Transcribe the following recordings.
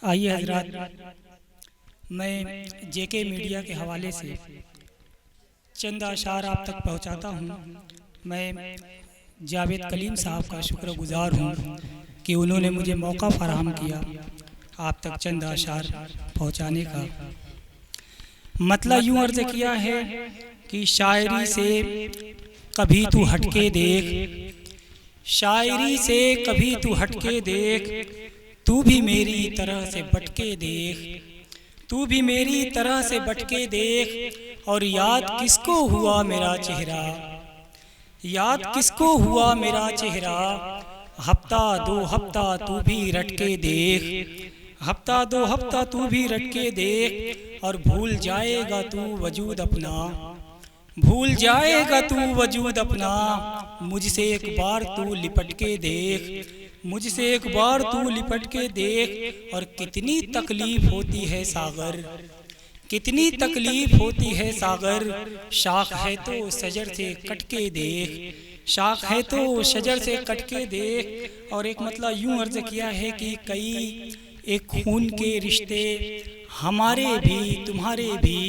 आइए हजरात, मैं जेके मीडिया के हवाले से चंद अशार आप तक पहुंचाता हूं। मैं जावेद कलीम साहब का शुक्रगुजार हूं कि उन्होंने मुझे मौका फराहम किया आप तक चंद अशार पहुंचाने का। मतलब यूं अर्ज़ किया है कि शायरी से कभी तू हटके देख, शायरी से कभी तू हटके देख, तू भी मेरी तरह से बटके देख, तू भी मेरी तरह से बटके देख। और याद किसको हुआ मेरा चेहरा, याद किसको हुआ मेरा चेहरा, हफ्ता दो हफ्ता तू भी रटके देख, हफ्ता दो हफ्ता तू भी रटके देख। और भूल जाएगा तू वजूद अपना, भूल जाएगा तू वजूद अपना, मुझसे एक बार तू लिपट के देख, मुझसे एक बार तू लिपट के देख। और कितनी तकलीफ होती है सागर, कितनी तकलीफ होती है सागर, शाख है तो शजर से कट के देख, शाख है तो शजर से कट के देख। और एक मतलब यूं अर्ज किया है कि कई एक खून के रिश्ते हमारे भी तुम्हारे भी,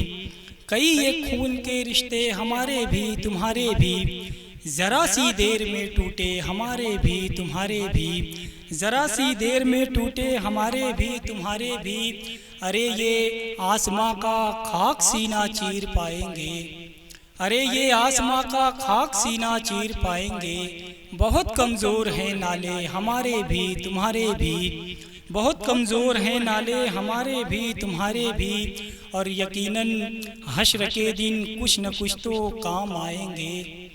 कई एक खून के रिश्ते हमारे भी तुम्हारे भी, ज़रा सी देर में टूटे हमारे भी तुम्हारे भी, ज़रा सी देर में टूटे हमारे भी तुम्हारे भी। अरे ये आसमां का खाक सीना चीर पाएंगे, अरे ये आसमां का खाक सीना चीर पाएंगे। बहुत कमज़ोर हैं नाले हमारे भी तुम्हारे भी, बहुत कमज़ोर हैं नाले हमारे भी तुम्हारे भी। और यकीनन हश्र के दिन कुछ न कुछ तो काम आएंगे,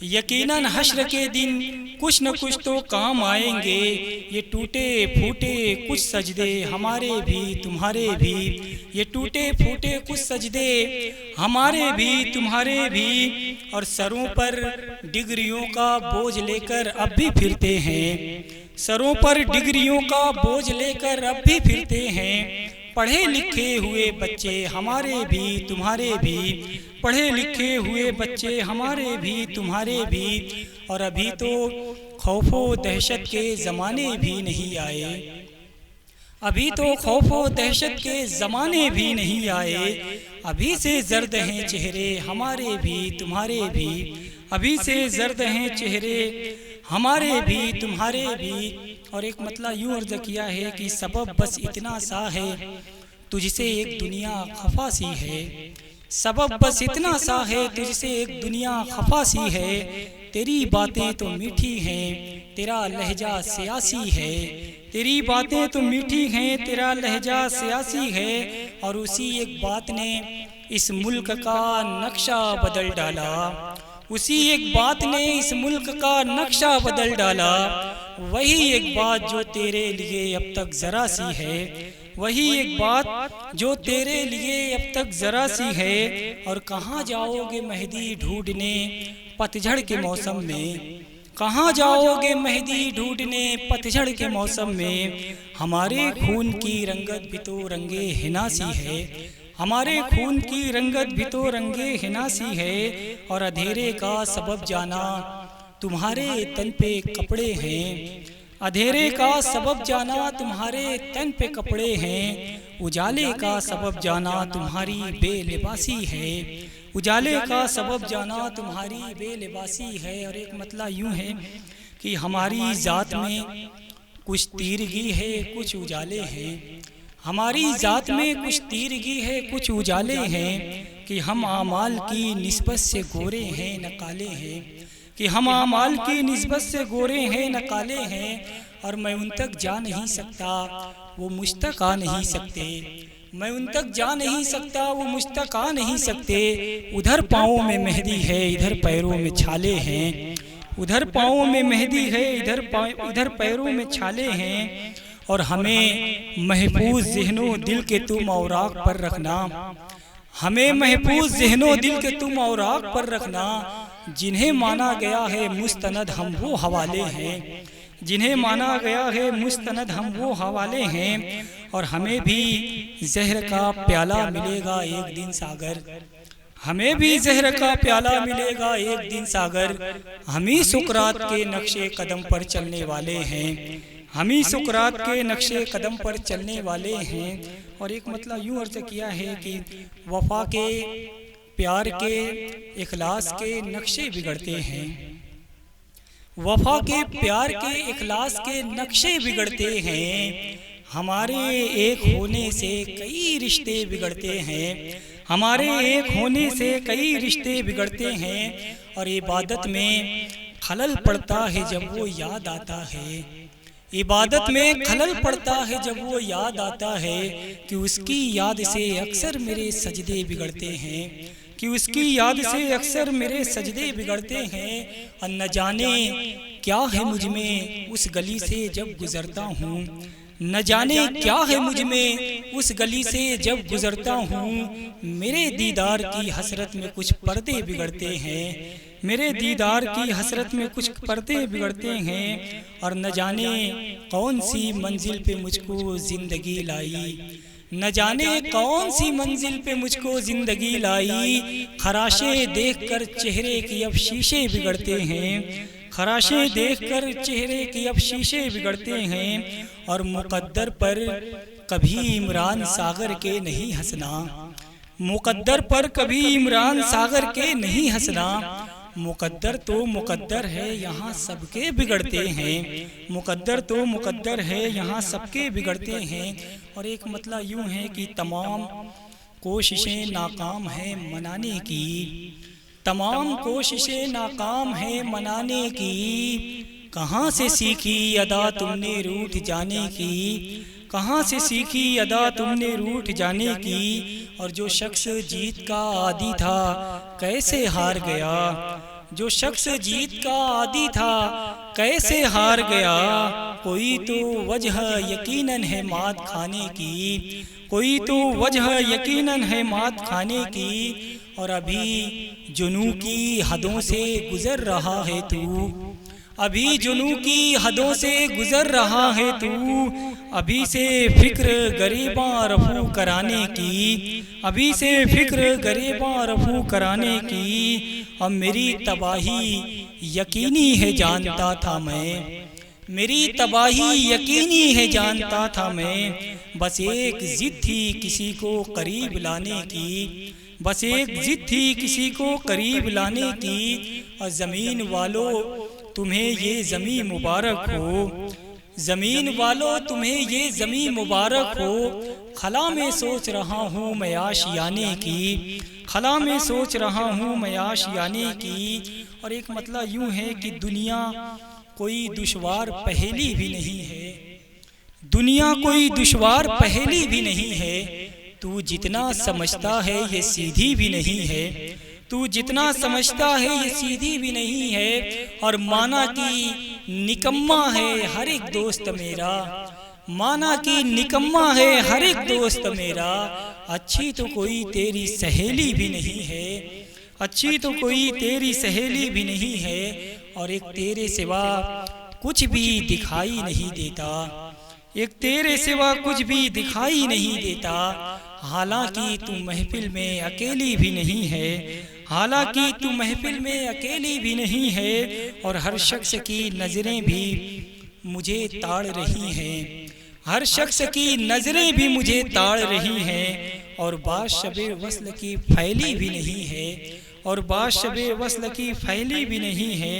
यकीनन हश्र के दिन कुछ न कुछ तो काम आएंगे। ये टूटे फूटे कुछ सजदे हमारे भी तुम्हारे भी, ये टूटे फूटे कुछ सजदे हमारे भी तुम्हारे भी। और सरों पर डिग्रियों का बोझ लेकर अब भी फिरते हैं, सरों पर डिग्रियों का बोझ लेकर अब भी फिरते हैं। पढ़े लिखे हुए बच्चे हमारे भी तुम्हारे भी, पढ़े लिखे हुए बच्चे हमारे भी तुम्हारे भी। और अभी तो खौफो दहशत के ज़माने भी नहीं आए, अभी तो खौफो दहशत के ज़माने भी नहीं आए। अभी से जर्द हैं चेहरे हमारे भी तुम्हारे भी, अभी से जर्द हैं चेहरे हमारे भी तुम्हारे भी। और एक मतलब यूं अर्ज़ किया है कि सबब बस इतना सा है, तुझसे एक दुनिया खफा सी है, सबब बस इतना सा है, तुझसे एक दुनिया खफा सी है। तेरी बातें तो मीठी हैं, तेरा लहजा सियासी है, तेरी बातें तो मीठी हैं, तेरा लहजा सियासी है। और उसी एक बात ने इस मुल्क का नक्शा बदल डाला, उसी एक बात ने इस मुल्क का नक्शा बदल डाला। वही एक बात जो तेरे लिए अब तक ज़रा सी है, वही एक बात जो तेरे लिए अब तक ज़रा सी है। और कहाँ जाओगे मेहदी ढूंढने पतझड़ के मौसम में, कहाँ जाओगे मेहदी ढूंढने पतझड़ के मौसम में। हमारे खून की रंगत भी तो रंगे हिना सी है, हमारे खून की रंगत भी तो रंगे हिना सी है। और अंधेरे का सबब जाना तुम्हारे तन पे कपड़े हैं, अंधेरे का सबब जाना तुम्हारे तन पे कपड़े हैं। उजाले का सबब जाना तुम्हारी बेलिबासी है, उजाले का सबब जाना तुम्हारी बेलिबासी है। और एक मतलब यूं है कि हमारी ज़ात में कुछ तीरगी है कुछ उजाले हैं, हमारी ज़ात में कुछ तीरगी है कुछ उजाले हैं। कि हम आमाल की निस्बत से गोरे हैं न काले हैं, कि हम आमाल की निस्बत से गोरे हैं न काले हैं। और मैं उन तक जा नहीं सकता वो मुझ तक आ नहीं सकते, मैं उन तक जा नहीं सकता वो मुझ तक आ नहीं सकते। उधर पाँवों में मेहंदी है इधर पैरों में छाले हैं, उधर पाँवों में मेहंदी है इधर पैरों में छाले हैं। और हमें महफूज ज़हनो दिल के तुम औराक पर रखना, हमें महफूज ज़हनो दिल के तुम औराक पर रखना। जिन्हें माना गया है मुस्तनद हम वो हवाले हैं, जिन्हें माना गया है मुस्तनद हम वो हवाले हैं। और हमें भी जहर का प्याला मिलेगा एक दिन सागर, हमें भी जहर का प्याला मिलेगा एक दिन सागर। हम ही सुकरात के नक्शे कदम पर चलने वाले हैं, हम ही सुकरात के नक्शे कदम पर चलने वाले हैं। और एक मतलब यूँ अर्ज किया है कि वफा के, प्यार के, इखलास के नक्शे बिगड़ते हैं। वफा के, प्यार के, इखलास के नक्शे बिगड़ते हैं। हमारे एक होने से कई रिश्ते बिगड़ते हैं। हमारे एक होने से कई रिश्ते बिगड़ते हैं। और इबादत में खलल पड़ता है जब वो याद आता है। इबादत में खलल पड़ता है जब वो याद आता है कि उसकी याद से अक्सर मेरे सजदे बिगड़ते हैं। कि उसकी याद से अक्सर मेरे सजदे बिगड़ते हैं। और न जाने क्या है मुझ में उस गली से जब गुजरता हूँ। न जाने क्या है मुझ में उस गली से जब गुजरता हूँ। मेरे दीदार की हसरत में कुछ पर्दे बिगड़ते हैं। मेरे दीदार की हसरत में कुछ पर्दे बिगड़ते हैं। और न जाने कौन सी मंजिल पे मुझको जिंदगी लाई। न जाने कौन सी मंजिल पे मुझको जिंदगी लाई। खराशे देखकर चेहरे की अब शीशे बिगड़ते हैं। खराशे देखकर चेहरे की अब शीशे बिगड़ते हैं। और मुकद्दर पर कभी इमरान सागर के नहीं हंसना। मुकद्दर पर कभी इमरान सागर के नहीं हंसना। मुकद्दर तो मुकद्दर है यहाँ सबके बिगड़ते हैं। मुकद्दर तो मुकद्दर है यहाँ सबके बिगड़ते हैं। और एक मतलब यूँ है कि तमाम कोशिशें नाकाम हैं मनाने की। तमाम कोशिशें नाकाम हैं मनाने की। कहाँ से सीखी अदा तुमने रूठ जाने की। कहाँ से सीखी अदा तुमने रूठ जाने की। और जो शख्स जीत का आदी था कैसे हार गया। जो शख्स जीत का आदी था कैसे हार गया। कोई तो वजह यकीनन है मात खाने की। कोई तो वजह यकीनन है मात खाने की। और अभी जुनू की हदों से गुजर रहा है तू। अभी जुनू की हदों से गुजर रहा है तू। अभी से फिक्र गरीबां रफू कराने की। अभी से फिक्र गरीबां रफू कराने की। अब मेरी तबाही यकीनी है जानता था मैं। मेरी तबाही यकीनी है जानता था मैं। बस एक जिद थी किसी को करीब लाने की। बस एक जिद थी किसी को करीब लाने की। और ज़मीन वालों तुम्हें ये ज़मीं मुबारक हो। ज़मीन वालों तुम्हें ये ज़मीं मुबारक हो। खला में सोच रहा हूँ मैं आशियाने की। खला में सोच रहा हूँ मैं आशियाने की। और एक मतलब यूँ है कि दुनिया कोई दुश्वार पहेली भी नहीं है। दुनिया कोई दुश्वार पहेली भी नहीं है। तू जितना समझता है ये सीधी भी नहीं है। तू जितना समझता है ये सीधी भी नहीं है। और माना कि निकम्मा है हर एक दोस्त मेरा। माना कि निकम्मा है हर एक दोस्त मेरा। अच्छी तो कोई तेरी सहेली भी नहीं है। अच्छी तो कोई तेरी सहेली भी नहीं है। और एक तेरे सिवा कुछ भी दिखाई नहीं देता। एक तेरे सिवा कुछ भी दिखाई नहीं देता। हालांकि तू महफिल में अकेली भी नहीं है। हालांकि तू महफिल में अकेली भी नहीं है। और हर शख्स की नज़रें भी मुझे ताड़ रही हैं। हर शख्स की नज़रें भी मुझे ताड़ रही हैं। और बात शबे वस्ल की फैली भी नहीं है। और बात शबे वस्ल की फैली भी नहीं है।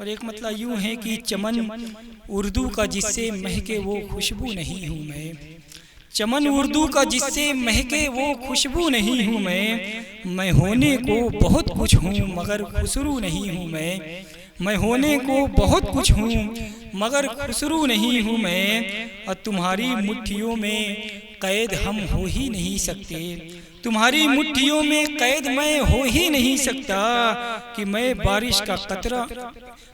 और एक मतलब यूँ है कि चमन उर्दू का जिससे महके वो खुशबू नहीं हूँ मैं। चमन उर्दू का जिससे महके वो खुशबू नहीं हूँ मैं होने को बहुत कुछ हूँ मगर खुसरू नहीं हूँ मैं। मैं होने को बहुत कुछ हूँ मगर खुसरू नहीं हूँ मैं। और तुम्हारी मुट्ठियों में कैद हम हो ही नहीं सकते। तुम्हारी मुट्ठियों में कैद मैं हो ही नहीं सकता कि मैं बारिश का कतरा।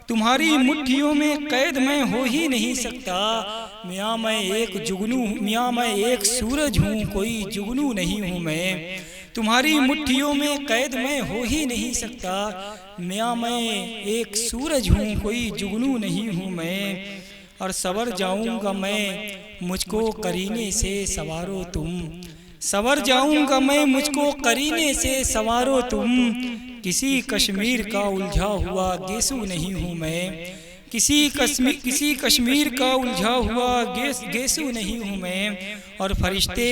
तुम्हारी मुट्ठियों में कैद मैं हो ही नहीं सकता। मियाँ मैं एक जुगनू, मियाँ मैं एक सूरज हूँ कोई जुगनू नहीं हूँ मैं। तुम्हारी मुट्ठियों में कैद मैं हो ही नहीं सकता। मियाँ मैं एक सूरज हूँ कोई जुगनू नहीं हूँ मैं। और सवर जाऊँगा मैं मुझको करीने से सवारो तुम। सवर जाऊँगा मैं मुझको करीने से सवारो तुम। किसी कश्मीर का उलझा हुआ गेसू नहीं हूँ मैं। किसी कश्मीर का उलझा हुआ गेसू नहीं हूँ मैं, और फरिश्ते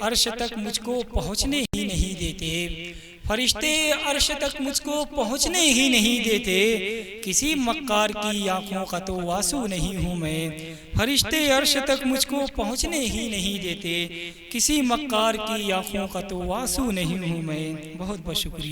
अर्श तक मुझको पहुँचने ही नहीं देते, फरिश्ते अर्श तक मुझको पहुँचने ही नहीं देते, किसी मक्कार की आंखों का तो वासू नहीं हूँ मैं, फरिश्ते अर्श तक मुझको पहुँचने ही नहीं देते, किसी मक्कार की आंखों का तो वासू नहीं हूँ मैं। बहुत बहुत शुक्रिया।